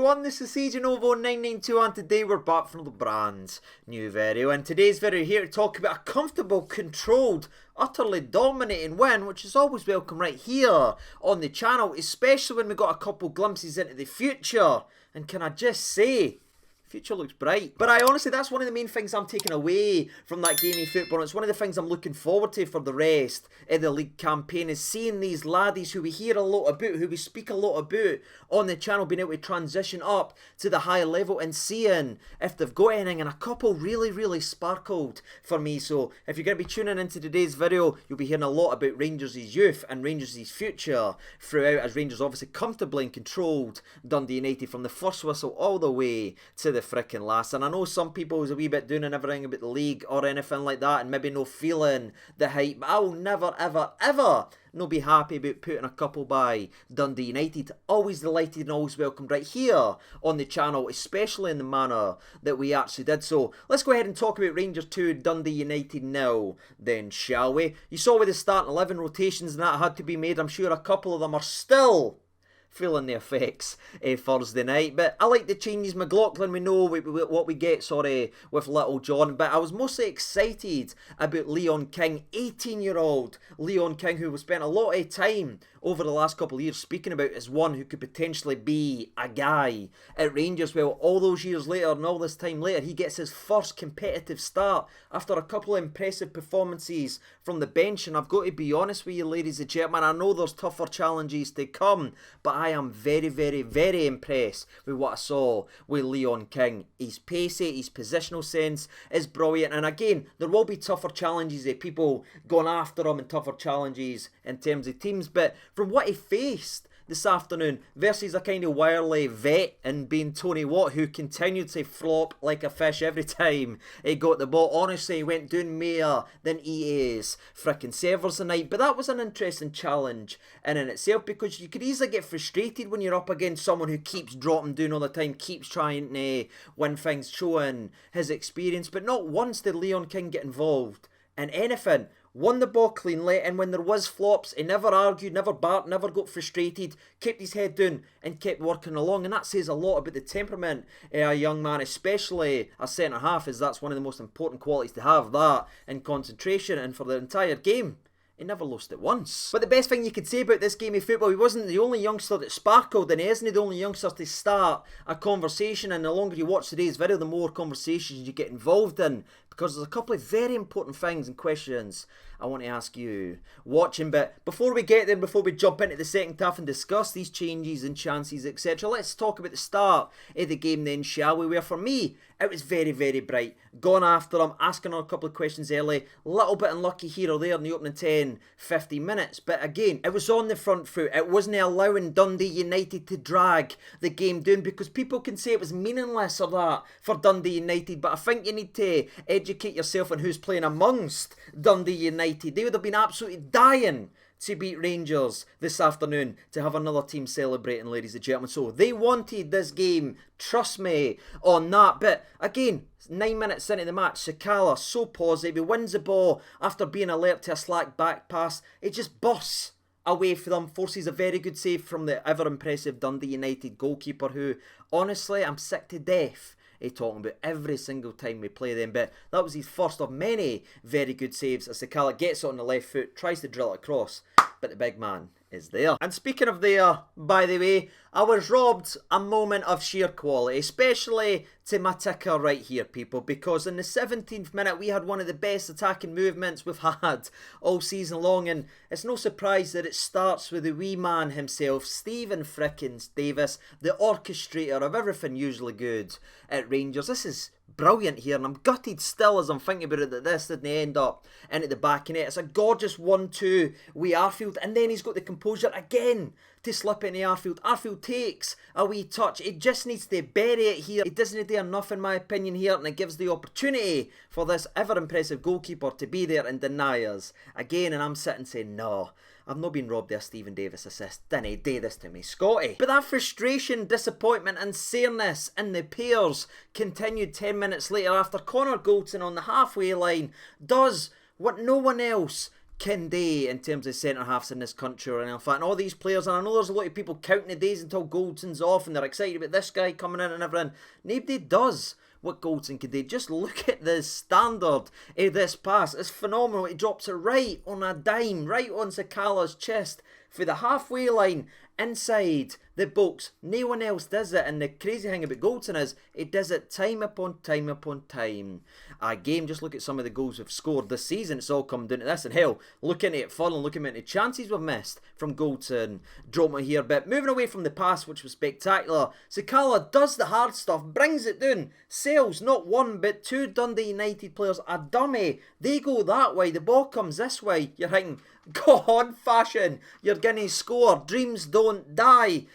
everyone, this is CJNovo992 and today we're back from the brand new video. And today's video here to talk about a comfortable, controlled, utterly dominating win, which is always welcome right here on the channel, especially when we got a couple glimpses into the future. And can I just say, future looks bright. But honestly, that's one of the main things I'm taking away from that game of football. It's one of the things I'm looking forward to for the rest of the league campaign, is seeing these laddies who we hear a lot about, who we speak a lot about on the channel, being able to transition up to the higher level and seeing if they've got anything. And a couple really sparkled for me. So if you're going to be tuning into today's video, you'll be hearing a lot about Rangers' youth and Rangers' future throughout, as Rangers obviously comfortably controlled Dundee United from the first whistle all the way to the frickin' last. And I know some people was a wee bit doing and everything about the league or anything like that, and maybe no feeling the hype, but I will never ever no be happy about putting a couple by Dundee United. Always delighted and always welcomed right here on the channel, especially in the manner that we actually did. So let's go ahead and talk about Rangers 2, Dundee United now then, shall we? You saw with the starting 11 rotations and that had to be made. I'm sure a couple of them are still feeling the effects Thursday night, but I like the changes. McLaughlin, we know what we get, with Little John, but I was mostly excited about Leon King, 18-year-old Leon King, who we spent a lot of time over the last couple of years speaking about as one who could potentially be a guy at Rangers. Well, all those years later and all this time later, he gets his first competitive start after a couple of impressive performances from the bench. And I've got to be honest with you, ladies and gentlemen, I know there's tougher challenges to come, but I am very impressed with what I saw with Leon King. He's pacey, his positional sense is brilliant, and again, there will be tougher challenges, people going after him, and tougher challenges in terms of teams, but from what he faced this afternoon versus a kind of wirely vet and being Tony Watt, who continued to flop like a fish every time he got the ball. Honestly, he went doing more than EA's frickin' servers tonight. But that was an interesting challenge in itself, because you could easily get frustrated when you're up against someone who keeps dropping down all the time, keeps trying to win things, showing his experience. But not once did Leon King get involved in anything. Won the ball cleanly, and when there was flops, he never argued, never barked, never got frustrated, kept his head down and kept working along. And that says a lot about the temperament of a young man, especially a centre-half, as that's one of the most important qualities to have, that and concentration. And for the entire game, he never lost it once. But the best thing you could say about this game of football, he wasn't the only youngster that sparkled, and he isn't the only youngster to start a conversation. And the longer you watch today's video, the more conversations you get involved in, because there's a couple of very important things and questions I want to ask you watching. But before we get there, before we jump into the second half and discuss these changes and chances, etc., let's talk about the start of the game then, shall we? Where for me, it was very bright. Gone after him, asking her a couple of questions early, a little bit unlucky here or there in the opening 10-15 minutes. But again, it was on the front foot. It wasn't allowing Dundee United to drag the game down, because people can say it was meaningless or that for Dundee United, but I think you need to educate yourself on who's playing amongst Dundee United. They would have been absolutely dying to beat Rangers this afternoon, to have another team celebrating, ladies and gentlemen. So they wanted this game, trust me on that. But again, 9 minutes into the match, Sakala, so positive. He wins the ball after being alert to a slack back pass. It just bursts away from them, forces a very good save from the ever-impressive Dundee United goalkeeper, who, honestly, I'm sick to death talking about every single time we play them. But that was his first of many very good saves, as Sakala gets it on the left foot, tries to drill it across, but the big man is there. And speaking of there, by the way, I was robbed a moment of sheer quality, especially to my ticker right here, people, because in the 17th minute we had one of the best attacking movements we've had all season long, and it's no surprise that it starts with the wee man himself, Stephen frickin' Davis, the orchestrator of everything usually good at Rangers. This is brilliant here, and I'm gutted still as I'm thinking about it that this didn't end up into the back of it. It's a gorgeous 1-2 with Arfield, and then he's got the composure again to slip into Arfield. Arfield takes a wee touch. It just needs to bury it here. It doesn't do enough, in my opinion, here, and it gives the opportunity for this ever-impressive goalkeeper to be there and deny us again. And I'm sitting saying, no, I've not been robbed of a Stephen Davis assist. Didn't do this to me, Scotty. But that frustration, disappointment and sairness in the pairs continued 10 minutes later after Connor Goldson on the halfway line does what no one else Dundee in terms of centre-halves in this country or anything. And all these players, and I know there's a lot of people counting the days until Goldson's off and they're excited about this guy coming in and everything. Nobody does what Goldson can do. Just look at the standard of this pass. It's phenomenal. He drops it right on a dime, right on Sakala's chest for the halfway line inside the box. No one else does it, and the crazy thing about Goldson is he does it time upon time upon time. Again, just look at some of the goals we've scored this season. It's all come down to this, and hell, looking at it fun and looking at the chances we've missed from Goldson. Drop me here, but moving away from the pass, which was spectacular. Sakala does the hard stuff, brings it down, sells not one but two Dundee United players a dummy. They go that way, the ball comes this way. You're thinking, go on, Fashion, you're going to score, dreams don't die.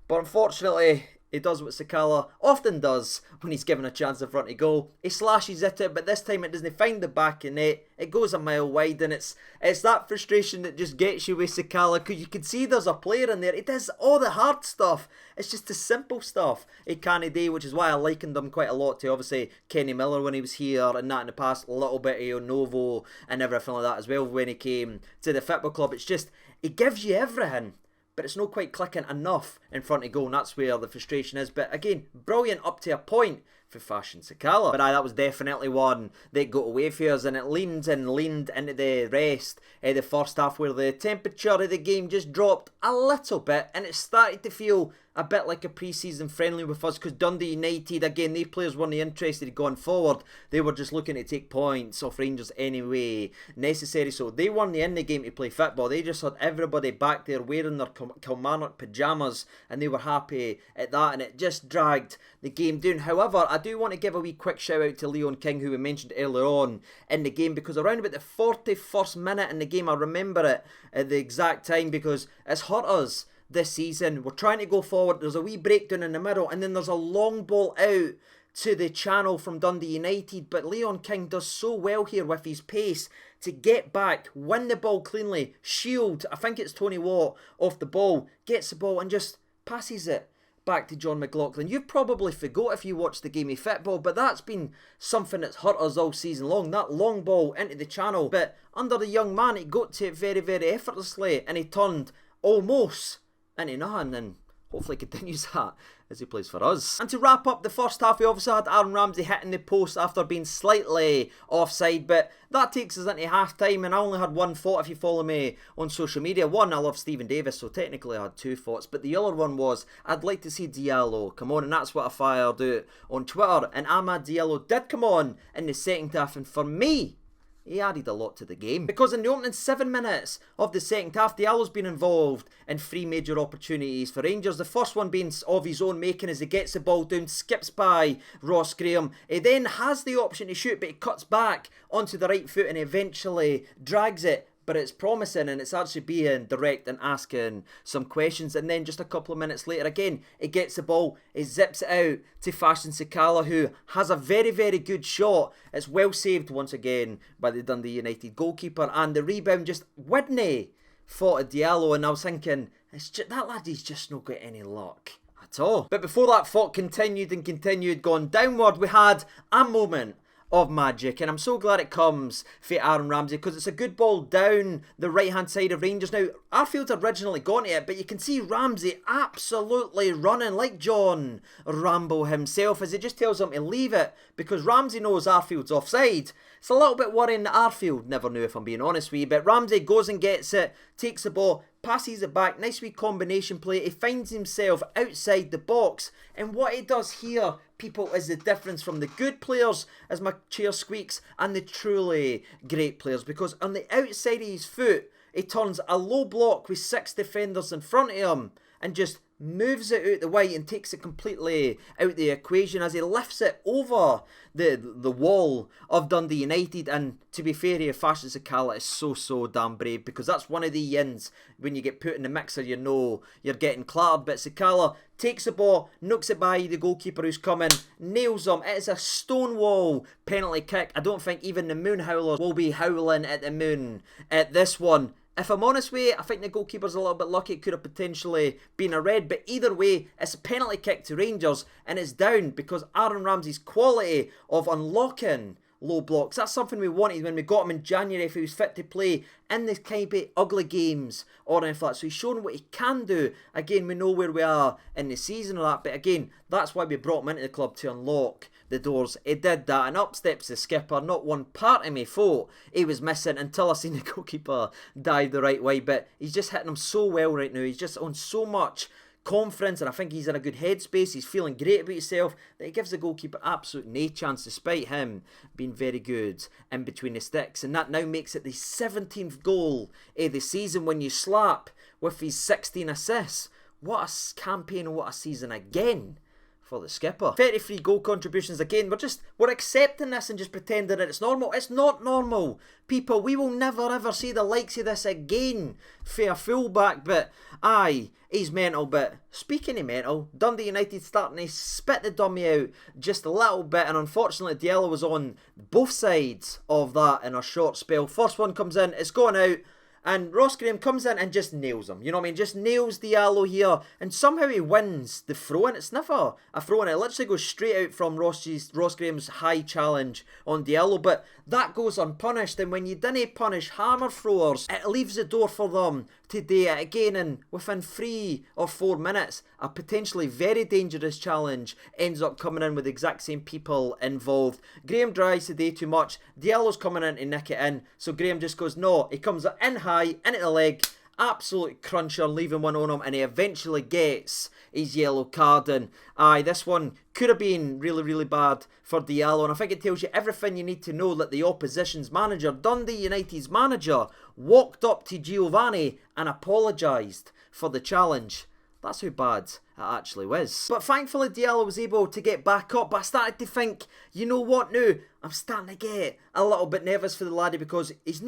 But unfortunately, he does what Sakala often does when he's given a chance in front of goal. He slashes at it, but this time it doesn't find the back of net. It goes a mile wide, and it's that frustration that just gets you with Sakala, because you can see there's a player in there. He does all the hard stuff. It's just the simple stuff he can't do, which is why I likened him quite a lot to, obviously, Kenny Miller when he was here, and that in the past, a little bit of Novo and everything like that as well when he came to the football club. It's just, he gives you everything, but it's not quite clicking enough in front of goal, and that's where the frustration is. But again, brilliant up to a point for Fashion Sakala. But that was definitely one that got away from us, and it leaned into the rest of the first half, where the temperature of the game just dropped a little bit, and it started to feel a bit like a pre-season friendly with us, because Dundee United, again, these players weren't interested in going forward. They were just looking to take points off Rangers anyway necessary, so they weren't in the game to play football. They just had everybody back there wearing their Kilmarnock pyjamas, and they were happy at that, and it just dragged the game down. However, I do want to give a wee quick shout out to Leon King, who we mentioned earlier on in the game, because around about the 41st minute in the game, I remember it at the exact time, because it's hurt us this season. We're trying to go forward, there's a wee breakdown in the middle, and then there's a long ball out to the channel from Dundee United, but Leon King does so well here with his pace to get back, win the ball cleanly, shield, I think it's Tony Watt, off the ball, gets the ball and just passes it back to John McLaughlin. You've probably forgot if you watched the game of football, but that's been something that's hurt us all season long, that long ball into the channel. But under the young man, he got to it very, very effortlessly, and he turned almost into nothing, and hopefully continues that as he plays for us. And to wrap up the first half, we obviously had Aaron Ramsey hitting the post after being slightly offside, but that takes us into half time, and I only had one thought if you follow me on social media. One, I love Stephen Davis, so technically I had two thoughts, but the other one was, I'd like to see Diallo come on, and that's what I fired out on Twitter, and Amad Diallo did come on in the second half, and for me, he added a lot to the game, because in the opening 7 minutes of the second half, Diallo's been involved in 3 major opportunities for Rangers. The first one being of his own making, as he gets the ball down, skips by Ross Graham. He then has the option to shoot, but he cuts back onto the right foot and eventually drags it. But it's promising, and it's actually being direct and asking some questions. And then just a couple of minutes later, again, he gets the ball, he zips it out to Fashion Sakala, who has a very, very good shot. It's well saved once again by the Dundee United goalkeeper, and the rebound just Whitney fought at Diallo, and I was thinking, that laddie's just not got any luck at all. But before that thought continued, gone downward, we had a moment of magic, and I'm so glad it comes for Aaron Ramsey, because it's a good ball down the right hand side of Rangers. Now, Arfield's originally gone to it, but you can see Ramsey absolutely running like John Rambo himself, as he just tells him to leave it, because Ramsey knows Arfield's offside. It's a little bit worrying that Arfield never knew, if I'm being honest with you, but Ramsey goes and gets it, takes the ball, passes it back, nice wee combination play. He finds himself outside the box, and what he does here, people, is the difference from the good players, as my chair squeaks, and the truly great players, because on the outside of his foot, he turns a low block with 6 defenders in front of him and just moves it out the way and takes it completely out the equation as he lifts it over the wall of Dundee United. And to be fair here, Fashion Sakala is so damn brave, because that's one of the yins. When you get put in the mixer, you know you're getting clattered, but Sakala takes the ball, knocks it by the goalkeeper who's coming, nails him. It is a stonewall penalty kick. I don't think even the Moon Howlers will be howling at the moon at this one. If I'm honest with you, I think the goalkeeper's a little bit lucky. It could have potentially been a red, but either way, it's a penalty kick to Rangers, and it's down because Aaron Ramsey's quality of unlocking low blocks. That's something we wanted when we got him in January if he was fit to play in this kind of ugly games or anything like that. So he's shown what he can do. Again, we know where we are in the season or that, but again, that's why we brought him into the club, to unlock the doors. He did that, and up steps the skipper. Not one part of me thought he was missing until I seen the goalkeeper dive the right way, but he's just hitting him so well right now. He's just on so much confidence, and I think he's in a good headspace. He's feeling great about himself, that he gives the goalkeeper absolute no chance, despite him being very good in between the sticks. And that now makes it the 17th goal of the season when you slap with his 16 assists. What a campaign and what a season again for the skipper. 33 goal contributions again. We're accepting this and just pretending that it's normal. It's not normal. People, we will never ever see the likes of this again for a fullback. But aye, he's mental. But speaking of mental, Dundee United starting to spit the dummy out just a little bit, and unfortunately Diallo was on both sides of that in a short spell. First one comes in, it's gone out, and Ross Graham comes in and just nails him. You know what I mean? Just nails Diallo here. And somehow he wins the throw-in. It's never a throw-in. It literally goes straight out from Ross Graham's high challenge on Diallo. But that goes unpunished. And when you didn't punish hammer throwers, it leaves the door for them to do it again. And within 3 or 4 minutes, a potentially very dangerous challenge ends up coming in with the exact same people involved. Graham tries to do too much. Diallo's coming in to nick it in. So Graham just goes, no. He comes in high, into the leg, absolute cruncher, leaving one on him, and he eventually gets his yellow card. And aye, this one could have been really, really bad for Diallo, and I think it tells you everything you need to know that the opposition's manager, Dundee United's manager, walked up to Giovanni and apologised for the challenge. That's how bad it actually was. But thankfully Diallo was able to get back up. But I started to think, you know what now? I'm starting to get a little bit nervous for the laddie, because he's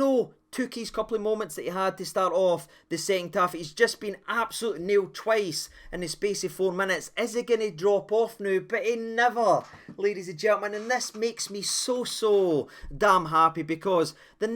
took his couple of moments that he had to start off the second half. He's just been absolutely nailed twice in the space of 4 minutes. Is he going to drop off now? But he never, ladies and gentlemen. And this makes me so damn happy, because the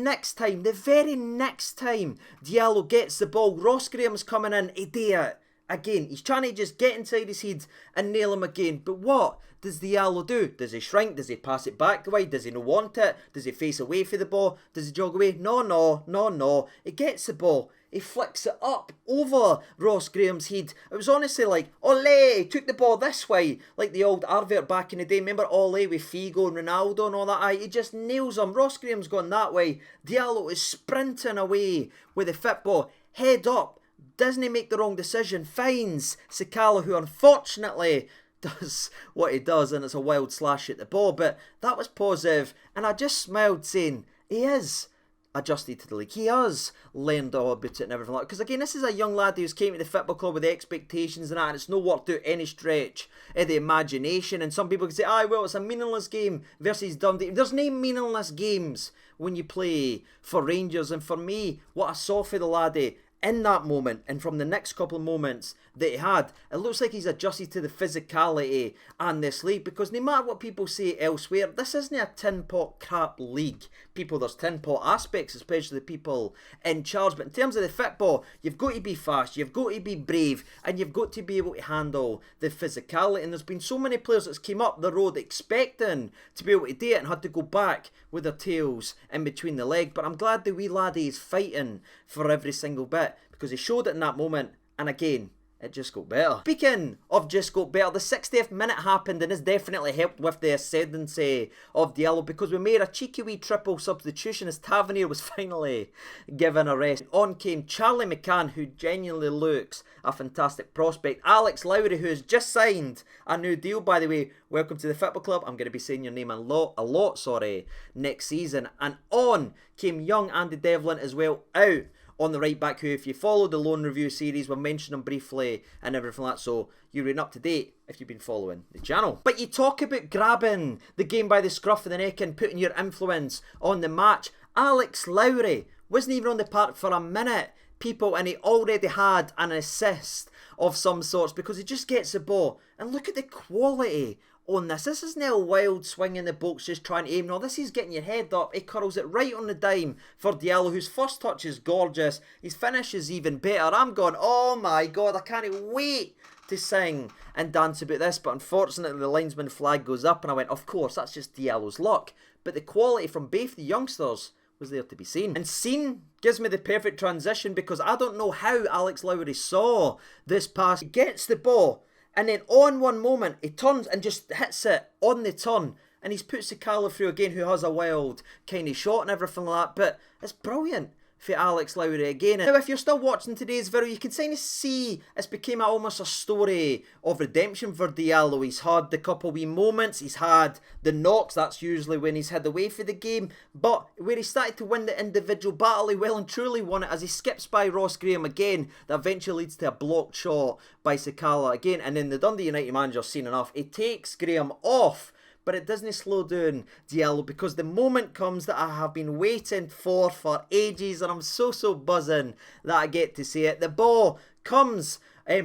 very next time Diallo gets the ball, Ross Graham's coming in, he do it. Again, he's trying to just get inside his head and nail him again. But what does Diallo do? Does he shrink? Does he pass it back away? Does he not want it? Does he face away for the ball? Does he jog away? No. He gets the ball. He flicks it up over Ross Graham's head. It was honestly like, ole, he took the ball this way. Like the old advert back in the day. Remember ole with Figo and Ronaldo and all that? Aye, he just nails him. Ross Graham's gone that way. Diallo is sprinting away with the football. Head up. Doesn't make the wrong decision, finds Sakala, who unfortunately does what he does, and it's a wild slash at the ball. But that was positive, and I just smiled, saying he is adjusted to the league. He has learned all about it and everything like that. Because again, this is a young lad who's came to the football club with expectations and that, and it's no worked out any stretch of the imagination. And some people can say, well, it's a meaningless game versus Dundee. There's no meaningless games when you play for Rangers. And for me, what I saw for the laddie in that moment, and from the next couple of moments that he had, it looks like he's adjusted to the physicality and this league, because no matter what people say elsewhere, this isn't a tin pot crap league. People, there's tin pot aspects, especially the people in charge, but in terms of the football, you've got to be fast, you've got to be brave, and you've got to be able to handle the physicality. And there's been so many players that's came up the road expecting to be able to do it and had to go back with their tails in between the leg. But I'm glad the wee laddie is fighting for every single bit, because he showed it in that moment, and again, it just got better. Speaking of just got better, the 60th minute happened, and this definitely helped with the ascendancy of Diallo, because we made a cheeky wee triple substitution as Tavernier was finally given a rest. On came Charlie McCann, who genuinely looks a fantastic prospect. Alex Lowry, who has just signed a new deal, by the way. Welcome to the football club. I'm going to be saying your name a lot next season. And on came young Andy Devlin as well, out on the right back, who, if you follow the loan review series, we'll mention him briefly and everything like that, so you're up to date if you've been following the channel. But you talk about grabbing the game by the scruff of the neck and putting your influence on the match. Alex Lowry wasn't even on the park for a minute, people, and he already had an assist of some sorts, because he just gets the ball. And look at the quality on this. This isn't a wild swing in the box just trying to aim. No, this is getting your head up. He curls it right on the dime for Diallo, whose first touch is gorgeous. His finish is even better. I'm going, oh my god, I can't wait to sing and dance about this, but unfortunately the linesman flag goes up and I went, of course, that's just Diallo's luck. But the quality from both the youngsters was there to be seen. And seen gives me the perfect transition, because I don't know how Alex Lowry saw this pass. He gets the ball and then on one moment he turns and just hits it on the turn, and he's put Sakala through again, who has a wild kind of shot and everything like that. But it's brilliant for Alex Lowry again. Now, if you're still watching today's video, you can kind of see it's became almost a story of redemption for Diallo. He's had the couple wee moments, he's had the knocks, that's usually when he's had away for the game, but where he started to win the individual battle, he well and truly won it as he skips by Ross Graham again. That eventually leads to a blocked shot by Sakala again, and then the Dundee United manager's seen enough. He takes Graham off, but it doesn't slow down Diallo, because the moment comes that I have been waiting for ages, and I'm so buzzing that I get to see it. The ball comes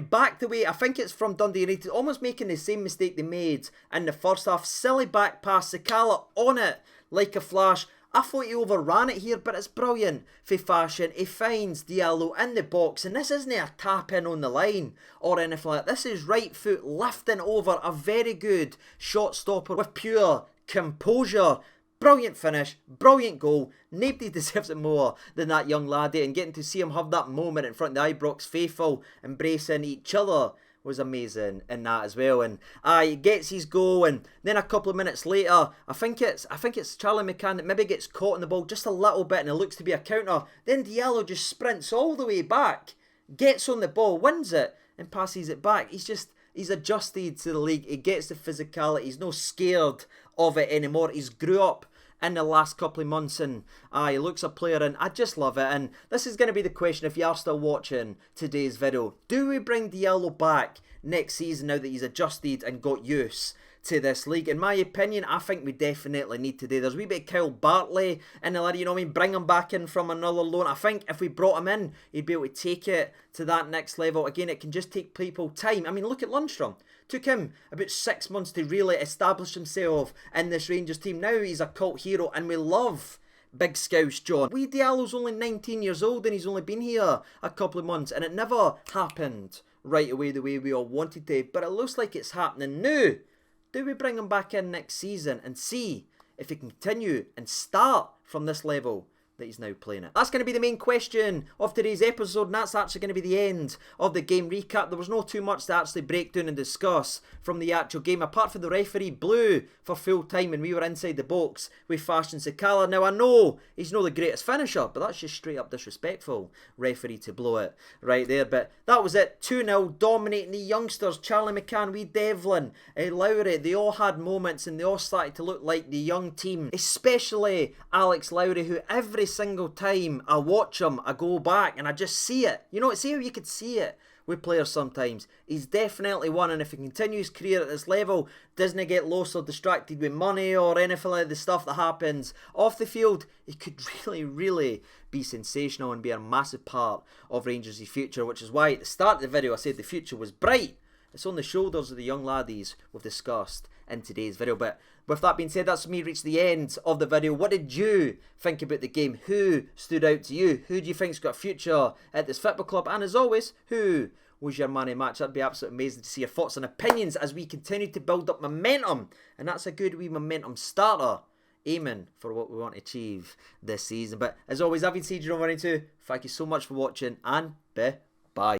back the way, I think it's from Dundee United, almost making the same mistake they made in the first half. Silly back pass, Sakala on it like a flash. I thought he overran it here, but it's brilliant for fashion. He finds Diallo in the box, and this isn't a tap in on the line or anything like that. This is right foot lifting over a very good shot stopper with pure composure. Brilliant finish, brilliant goal. Nobody deserves it more than that young laddie, and getting to see him have that moment in front of the Ibrox faithful embracing each other was amazing in that as well. And he gets his goal, and then a couple of minutes later, I think it's Charlie McCann that maybe gets caught in the ball just a little bit, and it looks to be a counter. Then Diallo just sprints all the way back, gets on the ball, wins it, and passes it back. He's adjusted to the league. He gets the physicality. He's not scared of it anymore. He's grew up in the last couple of months, and he looks a player, and I just love it. And this is going to be the question if you are still watching today's video. Do we bring Diallo back next season now that he's adjusted and got used to this league? In my opinion, I think we definitely need to do. There's a wee bit of Kyle Bartley in the ladder, you know what I mean? Bring him back in from another loan. I think if we brought him in, he'd be able to take it to that next level. Again, it can just take people time. I mean, look at Lundstrom. Took him about 6 months to really establish himself in this Rangers team. Now he's a cult hero, and we love Big Scouse John. Wee Diallo's only 19 years old, and he's only been here a couple of months, and it never happened right away the way we all wanted to, but it looks like it's happening now. Do we bring him back in next season and see if he can continue and start from this level that he's now playing at? That's going to be the main question of today's episode, and that's actually going to be the end of the game recap. There was no too much to actually break down and discuss from the actual game, apart from the referee blew for full time and we were inside the box with Fashion Sakala. Now, I know he's not the greatest finisher, but that's just straight up disrespectful, referee, to blow it right there. But that was it. 2-0, dominating the youngsters. Charlie McCann, wee Devlin, Lowry, they all had moments, and they all started to look like the young team, especially Alex Lowry, who every single time I watch him, I go back and I just see it. You know, see how you could see it with players sometimes. He's definitely one, and if he continues his career at this level, doesn't get lost or distracted with money or anything like the stuff that happens off the field, he could really be sensational and be a massive part of Rangers' future, which is why at the start of the video I said the future was bright. It's on the shoulders of the young laddies we've discussed in today's video. But with that being said, that's me reached the end of the video. What did you think about the game? Who stood out to you? Who do you think's got a future at this football club? And as always, who was your man of match? That'd be absolutely amazing to see your thoughts and opinions as we continue to build up momentum. And that's a good wee momentum starter, aiming for what we want to achieve this season. But as always, I've been CJ112. Thank you so much for watching, and bye.